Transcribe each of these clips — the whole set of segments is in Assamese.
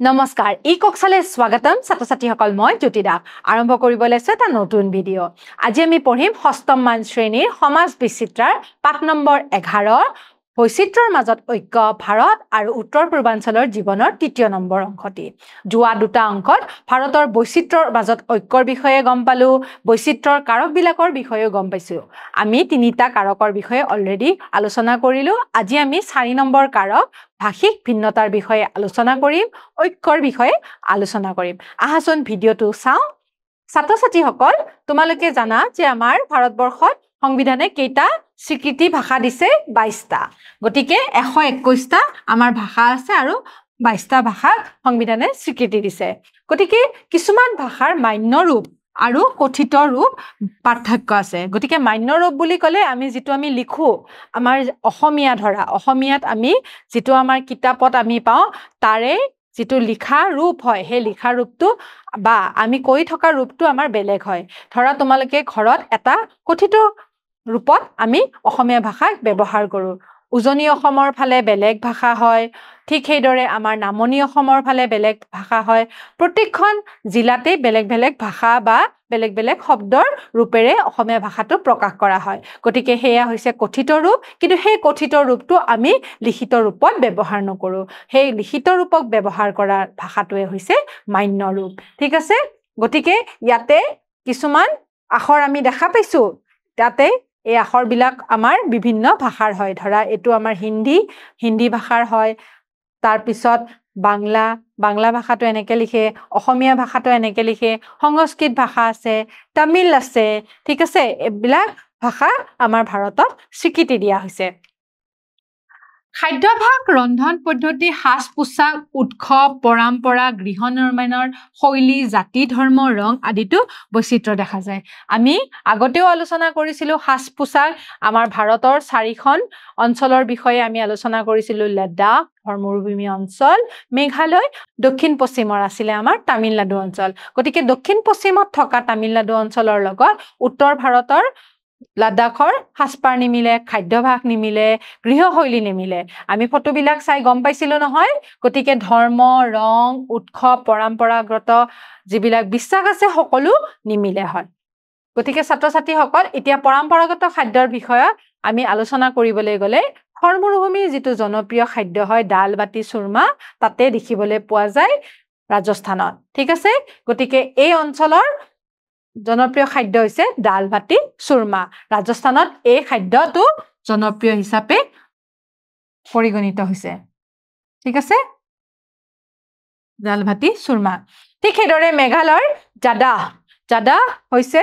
নমস্কাৰ ই কক্সালে স্বাগতম ছাত্ৰ-ছাত্ৰীসকল মই জ্যোতিদা আৰম্ভ কৰিব লৈছো এটা নতুন ভিডিঅ' আজি আমি পঢ়িম ষষ্ঠম মান শ্ৰেণীৰ সমাজ বিচিত্ৰাৰ পাঠ নম্বৰ 11 বৈচিত্ৰৰ মাজত ঐক্য ভাৰত আৰু উত্তৰ পূৰ্বাঞ্চলৰ জীৱনৰ তৃতীয় নম্বৰ অংকটি যোৱা দুটা অংকত ভাৰতৰ বৈচিত্ৰৰ মাজত ঐক্যৰ বিষয়ে গম পালো বৈচিত্ৰৰ কাৰকবিলাকৰ বিষয়ে গম পাইছো আমি তিনিটা কাৰকৰ বিষয়ে অলৰেডি আলোচনা কৰিলো আজি আমি 4 নম্বৰ কাৰক ভাষিক ভিন্নতাৰ বিষয়ে আলোচনা কৰিম ঐক্যৰ বিষয়ে আলোচনা কৰিম আহাচোন ভিডিঅ'টো চাও ছাত্ৰ-ছাত্ৰীসকল তোমালোকে জানা যে আমাৰ ভাৰতবৰ্ষত সংবিধানে কেইটা স্বীকৃতি ভাষা দিছে 22টা গতিকে 121টা আমাৰ ভাষা আছে আৰু 22টা ভাষা সংবিধানে স্বীকৃতি দিছে গতিকে কিছুমান ভাষাৰ মান্য ৰূপ আৰু কথিত ৰূপ পাৰ্থক্য আছে গতিকে মান্য ৰূপ বুলি ক'লে আমি যেটো আমি লিখো আমাৰ অসমীয়া ধৰা অসমীয়াত আমি যেটো আমাৰ কিতাপত আমি পাওঁ তাৰে যেটো লিখা ৰূপ হয় হে লিখা ৰূপটো বা আমি কৈ থকা ৰূপটো আমাৰ বেলেগ হয় ধৰা তোমালোকে ঘৰত এটা কথিত ৰূপত আমি অসমীয়া ভাষা ব্যৱহাৰ কৰো উজনি অসমৰ ফালে বেলেগ ভাষা হয় ঠিক সেইদৰে আমাৰ নামনি অসমৰ ফালে বেলেগ ভাষা হয় প্ৰত্যেকখন জিলাতে বেলেগ বেলেগ ভাষা বা বেলেগ বেলেগ শব্দৰ ৰূপেৰে অসমীয়া ভাষাটো প্ৰকাশ কৰা হয় গতিকে হেয়া হৈছে কথিত ৰূপ কিন্তু সেই কথিত ৰূপটো আমি লিখিত ৰূপত ব্যৱহাৰ নকৰো সেই লিখিত ৰূপক ব্যৱহাৰ কৰা ভাষাটোৱে হৈছে মান্য ৰূপ ঠিক আছে গতিকে ইয়াতে কিছুমান আখৰ আমি দেখা পাইছো তাতে এই আখৰবিলাক আমাৰ বিভিন্ন ভাষাৰ হয় ধৰা এটো আমাৰ হিন্দী ভাষাৰ হয় তাৰ পিছত বাংলা ভাষাটো এনেকে লিখে অসমীয়া ভাষাটো এনেকে লিখে সংস্কৃত ভাষা আছে তামিল আছে ঠিক আছে এইবিলাক ভাষা আমাৰ ভাৰতত স্বীকৃতি দিয়া হৈছে খাদ্যাভাস ৰন্ধন পদ্ধতি সাজ পোছাক উৎসৱ পৰম্পৰা গৃহ নিৰ্মাণৰ শৈলী জাতি ধৰ্ম ৰং আদিটো বৈচিত্ৰ্য দেখা যায় আমি আগতেও আলোচনা কৰিছিলো সাজ পোছাক আমাৰ ভাৰতৰ 4খন অঞ্চলৰ বিষয়ে আমি আলোচনা কৰিছিলো লাডাখ মৰুভূমি অঞ্চল মেঘালয় দক্ষিণ পশ্চিমৰ আছিলে আমাৰ তামিলনাডু অঞ্চল গতিকে দক্ষিণ পশ্চিমত থকা তামিলনাডু অঞ্চলৰ লগত উত্তৰ ভাৰতৰ লাডাখৰ সাজপাৰ নিমিলে খাদ্যাভাস নিমিলে গৃহশৈলী নিমিলে আমি ফটোবিলাক চাই গম পাইছিলো নহয় গতিকে ধৰ্ম ৰং উৎসৱ পৰম্পৰাগত যিবিলাক বিশ্বাস আছে সকলো নিমিলে হয় গতিকে ছাত্ৰ-ছাত্ৰীসকল এতিয়া পৰম্পৰাগত খাদ্যৰ বিষয়ে আমি আলোচনা কৰিবলৈ গলে মৰুভূমিৰ যেটো জনপ্ৰিয় খাদ্য হয় দাল বাটি চুৰমা তাতে দেখিবলৈ পোৱা যায় ৰাজস্থানত ঠিক আছে গতিকে এই অঞ্চলৰ জনপ্ৰিয় খাদ্য হৈছে দাল বাটি চুৰমা ৰাজস্থানত এই খাদ্যটো জনপ্ৰিয় হিচাপে পৰিগণিত হৈছে ঠিক আছে দাল বাটি চুৰমা ঠিক সেইদৰে মেঘালয়ৰ জাদা হৈছে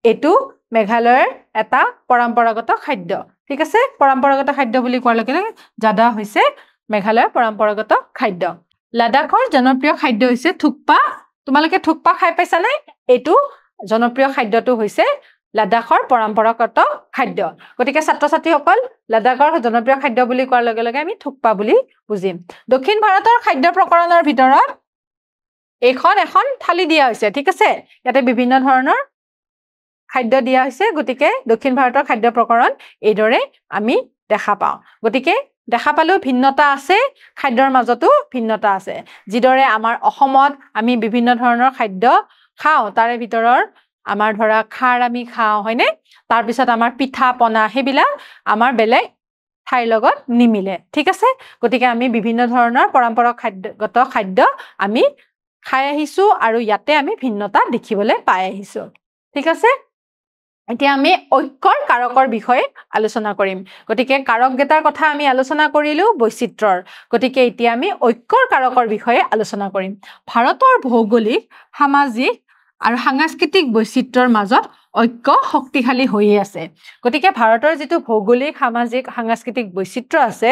এটো মেঘালয়ৰ এটা পৰম্পৰাগত খাদ্য ঠিক আছে পৰম্পৰাগত খাদ্য বুলি কোৱাৰ লগে লগে জাদা হৈছে মেঘালয়ৰ পৰম্পৰাগত খাদ্য লাডাখৰ জনপ্ৰিয় খাদ্য হৈছে থুকপা তোমালোকে থুকপা খাই পাইছা নে এটো জনপ্ৰিয় খাদ্যটো হৈছে লাডাখৰ পৰম্পৰাগত খাদ্য গতিকে ছাত্ৰ-ছাত্ৰীসকল লাডাখৰ জনপ্ৰিয় খাদ্য বুলি কোৱাৰ লগে লগে আমি থুকপা বুলি বুজিম দক্ষিণ ভাৰতৰ খাদ্য প্ৰকৰণৰ ভিতৰত এখন থালি দিয়া হৈছে ঠিক আছে ইয়াতে বিভিন্ন ধৰণৰ খাদ্য দিয়া হৈছে গতিকে দক্ষিণ ভাৰতৰ খাদ্য প্ৰকৰণ এইদৰে আমি দেখা পাওঁ গতিকে দেখা পালো ভিন্নতা আছে খাদ্যৰ মাজতো ভিন্নতা আছে যিদৰে আমাৰ অসমত আমি বিভিন্ন ধৰণৰ খাদ্য খাওঁ তাৰে ভিতৰৰ আমাৰ ধৰা খাৰ আমি খাওঁ হয়নে তাৰ পিছত আমাৰ পিঠা পনা হেবিলাক আমাৰ বেলেগ ঠাইৰ লগত নিমিলে ঠিক আছে গতিকে আমি বিভিন্ন ধৰণৰ পৰম্পৰাগত খাদ্য আমি খাই আহিছো আৰু ইয়াতে আমি ভিন্নতা দেখিবলৈ পাই আহিছো ঠিক আছে এতিয়া আমি ঐক্যৰ কাৰকৰ বিষয়ে আলোচনা কৰিম গতিকে কাৰকগেটাৰ কথা আমি আলোচনা কৰিলো বৈচিত্ৰৰ গতিকে এতিয়া আমি ঐক্যৰ কাৰকৰ বিষয়ে আলোচনা কৰিম ভাৰতৰ ভৌগোলিক সামাজিক আৰু সাংস্কৃতিক বৈচিত্ৰৰ মাজত ঐক্য শক্তিশালী হৈ আছে গতিকে ভাৰতৰ যেটো ভৌগোলিক সামাজিক সাংস্কৃতিক বৈচিত্ৰ্য আছে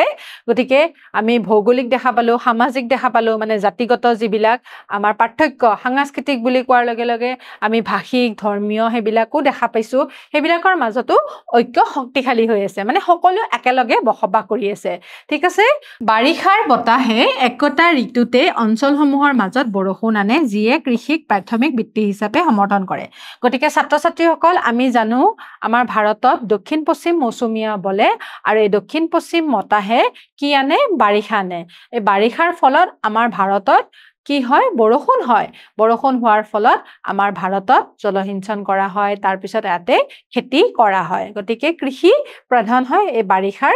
গতিকে আমি ভৌগোলিক দেখা পালো সামাজিক দেখা পালো মানে জাতিগত যিবিলাক আমাৰ পাৰ্থক্য সাংস্কৃতিক বুলি কোৱাৰ লগে লগে আমি ভাষিক ধৰ্মীয় হেবিলাকো দেখা পাইছো হেবিলাকৰ মাজতো ঐক্য শক্তিশালী হৈ আছে মানে সকলো একেলগে বসবাস কৰি আছে ঠিক আছে বাৰিষাৰ বতাহে একতা ঋতুতে অঞ্চলসমূহৰ মাজত বৰষুণ আনে যিয়ে কৃষিক প্ৰাথমিক বৃত্তি হিচাপে সমৰ্থন কৰে গতিকে ছাত্ৰ-ছাত্ৰীসকল আমি জানো আমাৰ ভাৰতত দক্ষিণ পশ্চিম মৌচুমীয়া বলে আৰু এই দক্ষিণ পশ্চিম মতাহে কি আনে বাৰিষা আনে এই বাৰিষাৰ ফলত আমাৰ ভাৰতত কি হয় বৰষুণ হয় বৰষুণ হোৱাৰ ফলত আমাৰ ভাৰতত জলসিঞ্চন কৰা হয় তাৰ পিছত ইয়াতে খেতি কৰা হয় গতিকে কৃষি প্ৰধান হয় এই বাৰিষাৰ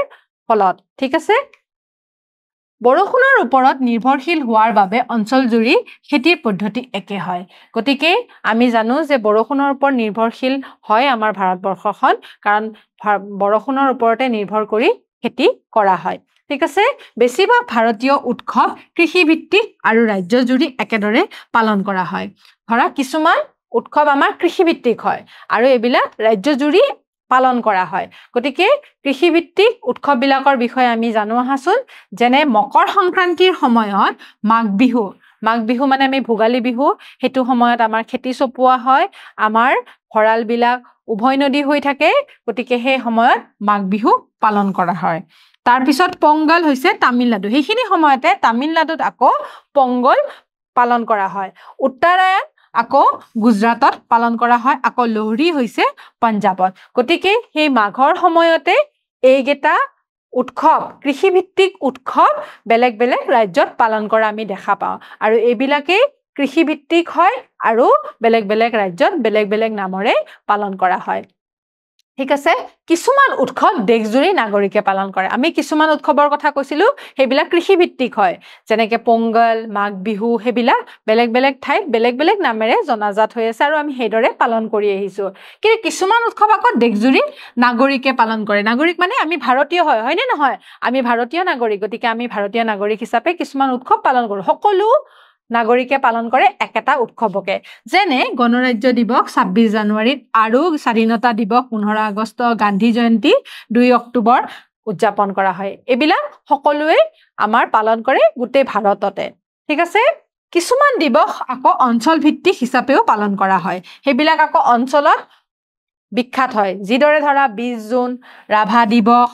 ফলত ঠিক আছে বৰষুণৰ ওপৰত নিৰ্ভৰশীল হোৱাৰ বাবে অঞ্চলজুৰি খেতিৰ পদ্ধতি একে হয় গতিকে আমি জানো যে বৰষুণৰ ওপৰত নিৰ্ভৰশীল হয় আমাৰ ভাৰতবৰ্ষখন কাৰণ বৰষুণৰ ওপৰতে নিৰ্ভৰ কৰি খেতি কৰা হয় ঠিক আছে বেছিভাগ ভাৰতীয় উৎসৱ কৃষিভিত্তিক আৰু ৰাজ্যজুৰি একেদৰে পালন কৰা হয় ধৰা কিছুমান উৎসৱ আমাৰ কৃষিভিত্তিক হয় আৰু এইবিলাক ৰাজ্যজুৰি পালন কৰা হয় গতিকে কৃষিভিত্তিক উৎসৱবিলাকৰ বিষয়ে আমি জানো আহাচোন যেনে মকৰ সংক্ৰান্তিৰ সময়ত মাঘ বিহু মানে আমি ভোগালী বিহু হেতু সময়ত আমাৰ খেতি চপোৱা হয় আমাৰ ভঁৰালবিলাক উভৈনদী হৈ থাকে গতিকে সেই সময়ত মাঘ বিহু পালন কৰা হয় তাৰ পিছত পোংগল হৈছে তামিলনাডু সেইখিনি সময়তে তামিলনাডুত আকৌ পোংগল পালন কৰা হয় উত্তৰায়ণ আকৌ গুজৰাটত পালন কৰা হয় আকৌ লোহৰী হৈছে পঞ্জাবত গতিকে সেই মাঘৰ সময়তে এইগেটা উৎসৱ কৃষিভিত্তিক উৎসৱ বেলেগ বেলেগ ৰাজ্যত পালন কৰা আমি দেখা পাওঁ আৰু এইবিলাকে কৃষিভিত্তিক হয় আৰু বেলেগ বেলেগ ৰাজ্যত বেলেগ বেলেগ নামৰে পালন কৰা হয় ঠিক আছে কিছুমান উৎসৱ দেশজুৰি নাগৰিকে পালন কৰে আমি কিছুমান উৎসৱৰ কথা কৈছিলো হেবিলাক কৃষিভিত্তিক হয় যেনেকে পোংগল মাঘ বিহু হেবিলাক বেলেগ বেলেগ ঠাইত বেলেগ বেলেগ নামেৰে জনাজাত হৈ আছে আৰু আমি হেদৰে পালন কৰি আহিছো কিন্তু কিছুমান উৎসৱ আকৌ দেশজুৰি নাগৰিকে পালন কৰে নাগৰিক মানে আমি ভাৰতীয় হয় নে নহয় আমি ভাৰতীয় নাগৰিক গতিকে আমি ভাৰতীয় নাগৰিক হিচাপে কিছুমান উৎসৱ পালন কৰো সকলো নাগৰিকে পালন কৰে একেটা উৎসৱকে যেনে গণৰাজ্য দিৱস 26 জানুৱাৰীত আৰু স্বাধীনতা দিৱস 15 আগষ্ট গান্ধী জয়ন্তী 2 অক্টোবৰ উদযাপন কৰা হয় এইবিলাক সকলোৱে আমাৰ পালন কৰে গোটেই ভাৰততে ঠিক আছে কিছুমান দিৱস আকৌ অঞ্চল ভিত্তিক হিচাপেও পালন কৰা হয় হেবিলাক আকৌ অঞ্চলত বিখ্যাত হয় যিদৰে ধৰা 20 জুন ৰাভা দিৱস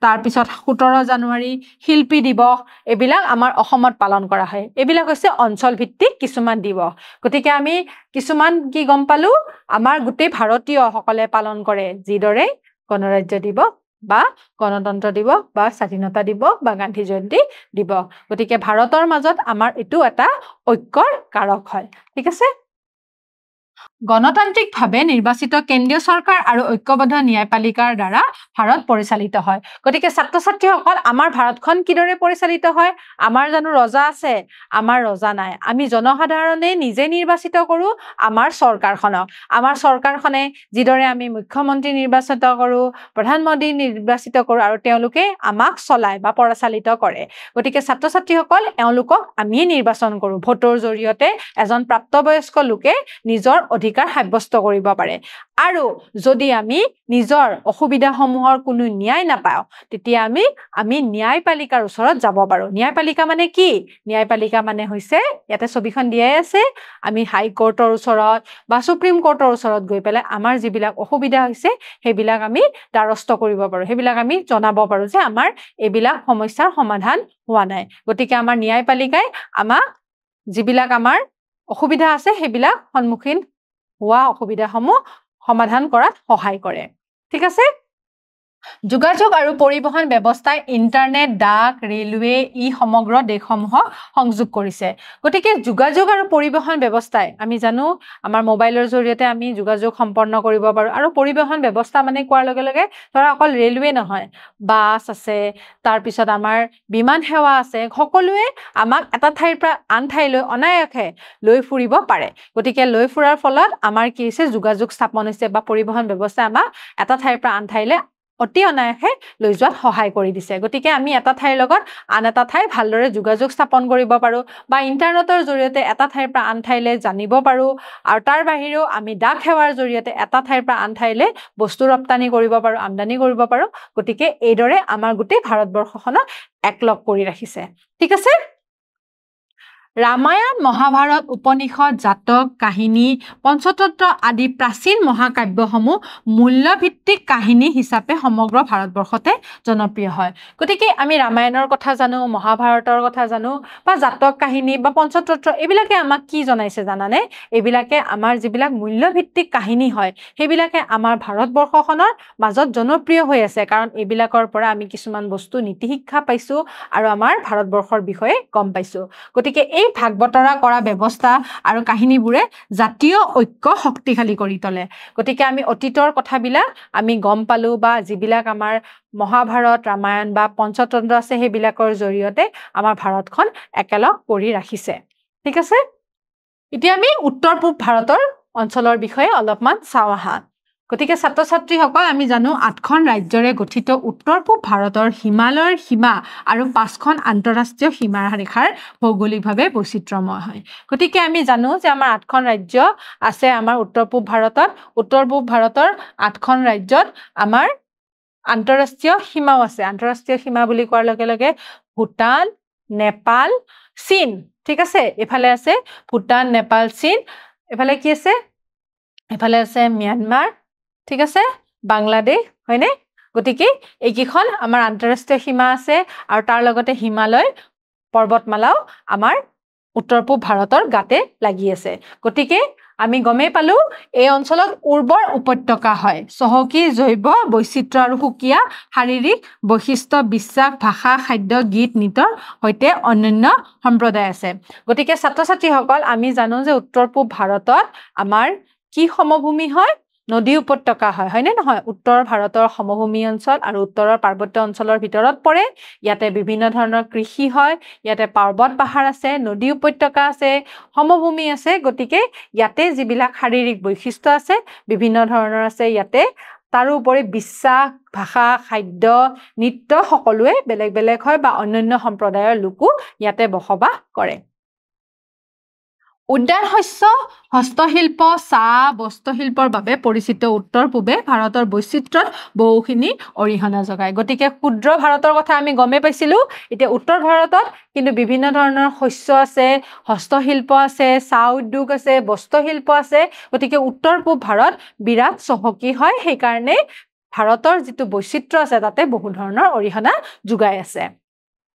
তাৰ পিছত 17 জানুৱাৰী শিল্পী দিৱস এইবিলাক আমাৰ অসমত পালন কৰা হয় এইবিলাক হৈছে অঞ্চল ভিত্তিক কিছুমান দিৱস গতিকে আমি কিছুমান কি গম পালো আমাৰ গোটেই ভাৰতীয় সকলে পালন কৰে যিদৰে গণৰাজ্য দিৱস বা গণতন্ত্ৰ দিৱস বা স্বাধীনতা দিৱস বা গান্ধী জয়ন্তী দিৱস গতিকে ভাৰতৰ মাজত আমাৰ এটো এটা ঐক্যৰ কাৰক হয় ঠিক আছে গণতান্ত্ৰিকভাৱে নিৰ্বাচিত কেন্দ্ৰীয় চৰকাৰ আৰু ঐক্যবদ্ধ ন্যায়পালিকাৰ দ্বাৰা ভাৰত পৰিচালিত হয় গতিকে ছাত্ৰ-ছাত্ৰীসকল আমাৰ ভাৰতখন কিদৰে পৰিচালিত হয় আমাৰ জানো ৰজা আছে আমাৰ ৰজা নাই আমি জনসাধাৰণে নিজে নিৰ্বাচিত কৰো আমাৰ চৰকাৰখনে যিদৰে আমি মুখ্যমন্ত্ৰী নিৰ্বাচিত কৰো প্ৰধানমন্ত্ৰী নিৰ্বাচিত কৰো আৰু তেওঁলোকে আমাক চলায় বা পৰিচালিত কৰে গতিকে ছাত্ৰ-ছাত্ৰীসকল এওঁলোকক আমি নিৰ্বাচন কৰো ভোটৰ জৰিয়তে এজন প্ৰাপ্তবয়স্ক লোকে নিজৰ অধিকাৰ সাব্যস্ত কৰিব পাৰে আৰু যদি আমি নিজৰ অসুবিধাসমূহৰ কোনো ন্যায় নাপাওঁ তেতিয়া আমি ন্যায়পালিকাৰ ওচৰত যাব পাৰো ন্যায়পালিকা মানে কি ন্যায়পালিকা মানে হৈছে ইয়াতে ছবিখন দিয়াই আছে আমি হাই কোৰ্টৰ ওচৰত বা সুপ্ৰিম কোৰ্টৰ ওচৰত গৈ পেলাই আমাৰ যিবিলাক অসুবিধা হৈছে হেবিলাক আমি দ্বাৰস্থ কৰিব পাৰো হেবিলাক আমি জনাব পাৰো যে আমাৰ এইবিলাক সমস্যাৰ সমাধান হোৱা নাই গতিকে আমাৰ ন্যায়পালিকাই আমাক যিবিলাক আমাৰ অসুবিধা আছে হেবিলাক সন্মুখীন হোৱা অসুবিধাসমূহ সমাধান কৰাত সহায় কৰে ঠিক আছে যোগাযোগ আৰু পৰিবহন ব্যৱস্থাই ইন্টাৰনেট ডাক ৰেলৱে সমগ্ৰ দেশসমূহক সংযোগ কৰিছে গতিকে যোগাযোগ আৰু পৰিবহন ব্যৱস্থাই আমি জানো আমাৰ মোবাইলৰ জৰিয়তে আমি যোগাযোগ সম্পন্ন কৰিব পাৰো আৰু পৰিবহন ব্যৱস্থা মানে কোৱাৰ লগে লগে ধৰা অকল ৰেলৱে নহয় বাছ আছে তাৰ পিছত আমাৰ বিমান সেৱা আছে সকলোৱে আমাক এটা ঠাইৰ পৰা আন ঠাইলৈ অনায়াসে লৈ ফুৰিব পাৰে গতিকে লৈ ফুৰাৰ ফলত আমাৰ কি হৈছে যোগাযোগ স্থাপন হৈছে বা পৰিবহন ব্যৱস্থা আমাক এটা ঠাইৰ পৰা আন ঠাইলৈ অতি অনায়াসে লৈ যোৱাত সহায় কৰি দিছে গতিকে আমি এটা ঠাইৰ লগত আন এটা ঠাই ভালদৰে যোগাযোগ স্থাপন কৰিব পাৰো বা ইন্টাৰনেটৰ জৰিয়তে এটা ঠাইৰ পৰা আন ঠাইলৈ জানিব পাৰো আৰু তাৰ বাহিৰেও আমি ডাক সেৱাৰ জৰিয়তে এটা ঠাইৰ পৰা আন ঠাইলৈ বস্তু ৰপ্তানি কৰিব পাৰো আমদানি কৰিব পাৰো গতিকে এইদৰে আমাৰ গোটেই ভাৰতবৰ্ষখনক একলগ কৰি ৰাখিছে ঠিক আছে ৰামায়ণ মহাভাৰত উপনিষদ জাতক কাহিনী পঞ্চতন্ত্ৰ আদি প্ৰাচীন মহাকাব্যসমূহ মূল্যভিত্তিক কাহিনী হিচাপে সমগ্ৰ ভাৰতবৰ্ষতে জনপ্ৰিয় হয় গতিকে আমি ৰামায়ণৰ কথা জানো মহাভাৰতৰ কথা জানো বা জাতক কাহিনী বা পঞ্চতন্ত্ৰ এইবিলাকে আমাক কি জনাইছে জানানে এইবিলাকে আমাৰ যিবিলাক মূল্যভিত্তিক কাহিনী হয় সেইবিলাকে আমাৰ ভাৰতবৰ্ষখনৰ মাজত জনপ্ৰিয় হৈ আছে কাৰণ এইবিলাকৰ পৰা আমি কিছুমান বস্তু নীতি শিক্ষা পাইছো আৰু আমাৰ ভাৰতবৰ্ষৰ বিষয়ে গম পাইছো গতিকে এই ভাগ বতৰা কৰা ব্যৱস্থা আৰু কাহিনীবোৰে জাতীয় ঐক্য শক্তিশালী কৰি তোলে গতিকে আমি অতীতৰ কথাবিলাক আমি গম পালো বা যিবিলাক আমাৰ মহাভাৰত ৰামায়ণ বা পঞ্চতন্ত্ৰ আছে সেইবিলাকৰ জৰিয়তে আমাৰ ভাৰতখন একেলগ কৰি ৰাখিছে ঠিক আছে এতিয়া আমি উত্তৰ পূব ভাৰতৰ অঞ্চলৰ বিষয়ে অলপমান চাওঁ আহা গতিকে ছাত্ৰ ছাত্ৰীসকল আমি জানো ৮খন ৰাজ্যৰে গঠিত উত্তৰ পূব ভাৰতৰ হিমালয়ৰ সীমা আৰু ৫খন আন্তঃৰাষ্ট্ৰীয় সীমাৰেখাৰ ভৌগোলিকভাৱে বৈচিত্ৰ্যময় হয় গতিকে আমি জানো যে আমাৰ ৮খন ৰাজ্য আছে আমাৰ উত্তৰ পূব ভাৰতৰ ৮খন ৰাজ্যত আমাৰ আন্তঃৰাষ্ট্ৰীয় সীমাও আছে আন্তঃৰাষ্ট্ৰীয় সীমা বুলি কোৱাৰ লগে লগে ভূটান নেপাল চীন ঠিক আছে এফালে আছে ভূটান নেপাল চীন এফালে কি আছে এফালে আছে ম্যানমাৰ ঠিক আছে বাংলাদেশ হয়নে গতিকে এইকেইখন আমাৰ আন্তঃৰাষ্ট্ৰীয় সীমা আছে আৰু তাৰ লগতে হিমালয় পৰ্বতমালাও আমাৰ উত্তৰ পূব ভাৰতৰ গাতে লাগি আছে গতিকে আমি গমেই পালো এই অঞ্চলত উৰ্বৰ উপত্যকা হয় চহকী জৈৱ বৈচিত্ৰ্য আৰু সুকীয়া শাৰীৰিক বৈশিষ্ট্য বিশ্বাস ভাষা খাদ্য গীত নৃত্যৰ সৈতে অনন্য সম্প্ৰদায় আছে গতিকে ছাত্ৰ ছাত্ৰীসকল আমি জানো যে উত্তৰ পূব ভাৰতত আমাৰ কি সমভূমি হয় নদী উপত্যকা হয় হয়নে নহয় উত্তৰ ভাৰতৰ সমভূমি অঞ্চল আৰু উত্তৰৰ পাৰ্বত্য অঞ্চলৰ ভিতৰত পৰে ইয়াতে বিভিন্ন ধৰণৰ কৃষি হয় ইয়াতে পৰ্বত পাহাৰ আছে নদী উপত্যকা আছে সমভূমি আছে গতিকে ইয়াতে যিবিলাক শাৰীৰিক বৈশিষ্ট্য আছে বিভিন্ন ধৰণৰ আছে ইয়াতে তাৰোপৰি বিশ্বাস ভাষা খাদ্য নৃত্য সকলোৱে বেলেগ বেলেগ হয় বা অন্যান্য সম্প্ৰদায়ৰ লোকো ইয়াতে বসবাস কৰে উদ্যান শস্য হস্তশিল্প চাহ বস্ত্ৰশিল্পৰ বাবে পৰিচিত উত্তৰ পূবে ভাৰতৰ বৈচিত্ৰ্যত বহুখিনি অৰিহণা যোগায় গতিকে ক্ষুদ্ৰ ভাৰতৰ কথা আমি গমে পাইছিলো এতিয়া উত্তৰ ভাৰতত কিন্তু বিভিন্ন ধৰণৰ শস্য আছে হস্তশিল্প আছে চাহ উদ্যোগ আছে বস্ত্ৰশিল্প আছে গতিকে উত্তৰ পূব ভাৰত বিৰাট চহকী হয় সেই কাৰণে ভাৰতৰ যিটো বৈচিত্ৰ্য আছে তাতে বহু ধৰণৰ অৰিহণা যোগাই আছে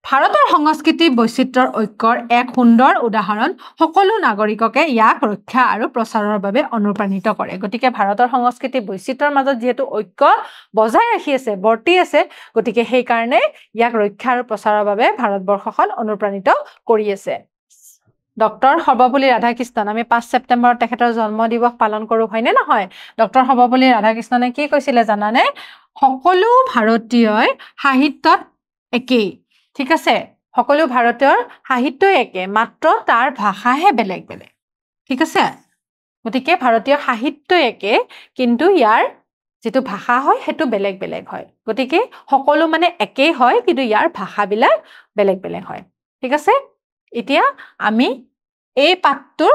ভাৰতৰ সংস্কৃতি বৈচিত্ৰ্যৰ ঐক্যৰ এক সুন্দৰ উদাহৰণ সকলো নাগৰিককে ইয়াক ৰক্ষা আৰু প্ৰচাৰৰ বাবে অনুপ্ৰাণিত কৰে গতিকে ভাৰতৰ সংস্কৃতি বৈচিত্ৰ্যৰ মাজত যেহেতু ঐক্য বজাই ৰাখি আছে বৰ্তি আছে গতিকে সেই কাৰণে ইয়াক ৰক্ষা আৰু প্ৰচাৰৰ বাবে ভাৰতবৰ্ষখন অনুপ্ৰাণিত কৰি আছে ডক্টৰ সৰ্বপল্লী ৰাধাকৃষ্ণন আমি ৫ ছেপ্টেম্বৰত তেখেতৰ জন্ম দিৱস পালন কৰো হয়নে নহয় ডক্টৰ সৰ্বপল্লী ৰাধাকৃষ্ণনে কি কৈছিলে জানানে সকলো ভাৰতীয়ই সাহিত্যত একেই ঠিক আছে সকলো ভাৰতীয়ৰ সাহিত্য একে মাত্ৰ তাৰ ভাষাহে বেলেগ বেলেগ ঠিক আছে গতিকে ভাৰতীয় সাহিত্য একে কিন্তু ইয়াৰ যেটো ভাষা হয় হেতু বেলেগ বেলেগ হয় গতিকে সকলো মানে একেই হয় কিন্তু ইয়াৰ ভাষাবিলাক বেলেগ বেলেগ হয় ঠিক আছে এতিয়া আমি এই পাঠটোৰ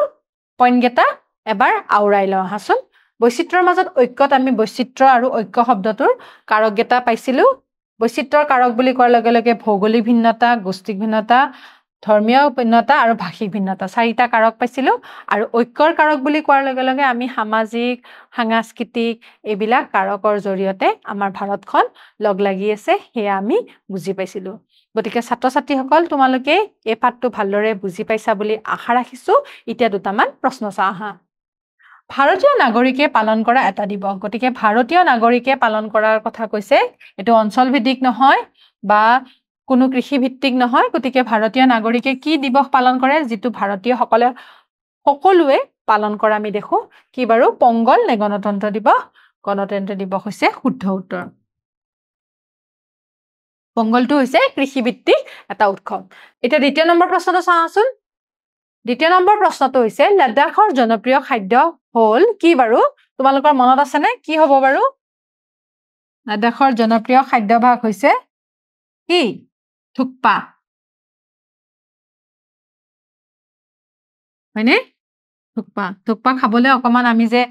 পইণ্টকেইটা এবাৰ আউৰাই লওঁ হাসুন বৈচিত্ৰ্যৰ মাজত ঐক্যত আমি বৈচিত্ৰ্য আৰু ঐক্য শব্দটোৰ কাৰককেইটা পাইছিলো বৈচিত্ৰৰ কাৰক বুলি কোৱাৰ লগে লগে ভৌগোলিক ভিন্নতা গোষ্ঠিক ভিন্নতা ধৰ্মীয় ভিন্নতা আৰু ভাষিক ভিন্নতা চাৰিটা কাৰক পাইছিলো আৰু ঐক্যৰ কাৰক বুলি কোৱাৰ লগে লগে আমি সামাজিক সাংস্কৃতিক এইবিলাক কাৰকৰ জৰিয়তে আমাৰ ভাৰতখন লগ লাগি আছে হেয়া আমি বুজি পাইছিলো গতিকে ছাত্ৰ ছাত্ৰীসকল তোমালোকে এই পাঠটো ভালদৰে বুজি পাইছা বুলি আশা ৰাখিছো এতিয়া দুটামান প্ৰশ্ন চাওঁ আহা ভাৰতীয় নাগৰিকে পালন কৰা এটা দিৱস গতিকে ভাৰতীয় নাগৰিকে পালন কৰাৰ কথা কৈছে এটো অঞ্চল ভিত্তিক নহয় বা কোনো কৃষি ভিত্তিক নহয় গতিকে ভাৰতীয় নাগৰিকে কি দিৱস পালন কৰে যেটো ভাৰতীয় সকলোৱে পালন কৰা আমি দেখো কি বাৰু পংগল নে গণতন্ত্ৰ দিৱস হৈছে শুদ্ধ উত্তৰ পংগলটো হৈছে কৃষি ভিত্তিক এটা উৎসৱ এটা দ্বিতীয় নম্বৰ প্ৰশ্নটো চাওঁচোন দ্বিতীয় নম্বৰ প্ৰশ্নটো হৈছে লাডাখৰ জনপ্ৰিয় খাদ্য হল কি বাৰু তোমালোকৰ মনত আছে নে কি হ'ব বাৰু লাডাখৰ জনপ্ৰিয় খাদ্যভাগ হৈছে কি থুকপা হয়নে থুকপা খাবলৈ অকমান আমি যে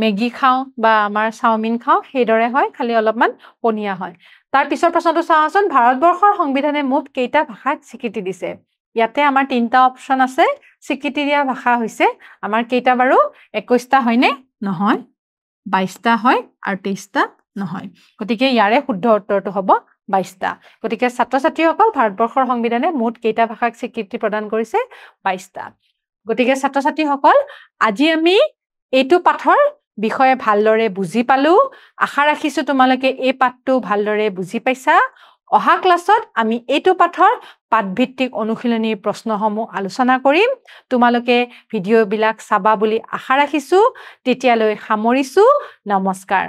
মেগী খাওঁ বা আমাৰ চাওমিন খাওঁ সেইদৰে হয় খালি অলপমান পনীয়া হয় তাৰ পিছৰ প্ৰশ্নটো চাওঁচোন ভাৰতবৰ্ষৰ সংবিধানে মুঠ কেইটা ভাষাক স্বীকৃতি দিছে ইয়াতে আমাৰ তিনটা অপচন আছে স্বীকৃতি দিয়া ভাষা হৈছে আমাৰ কেইটা বাৰু 21টা হয়নে নহয় 22টা হয় আৰু 23টা নহয় গতিকে ইয়াৰে শুদ্ধ উত্তৰটো হ'ব 22টা গতিকে ছাত্ৰ ছাত্ৰীসকল ভাৰতবৰ্ষৰ সংবিধানে মুঠ কেইটা ভাষাক স্বীকৃতি প্ৰদান কৰিছে 22টা গতিকে ছাত্ৰ ছাত্ৰীসকল আজি আমি এইটো পাঠৰ বিষয়ে ভালদৰে বুজি পালো আশা ৰাখিছো তোমালোকে এই পাঠটো ভালদৰে বুজি পাইছা অহা ক্লাছত আমি এইটো পাঠৰ পাঠভিত্তিক অনুশীলনীৰ প্ৰশ্নসমূহ আলোচনা কৰিম তোমালোকে ভিডিঅ'বিলাক চাবা বুলি আশা ৰাখিছো তেতিয়ালৈ সামৰিছো নমস্কাৰ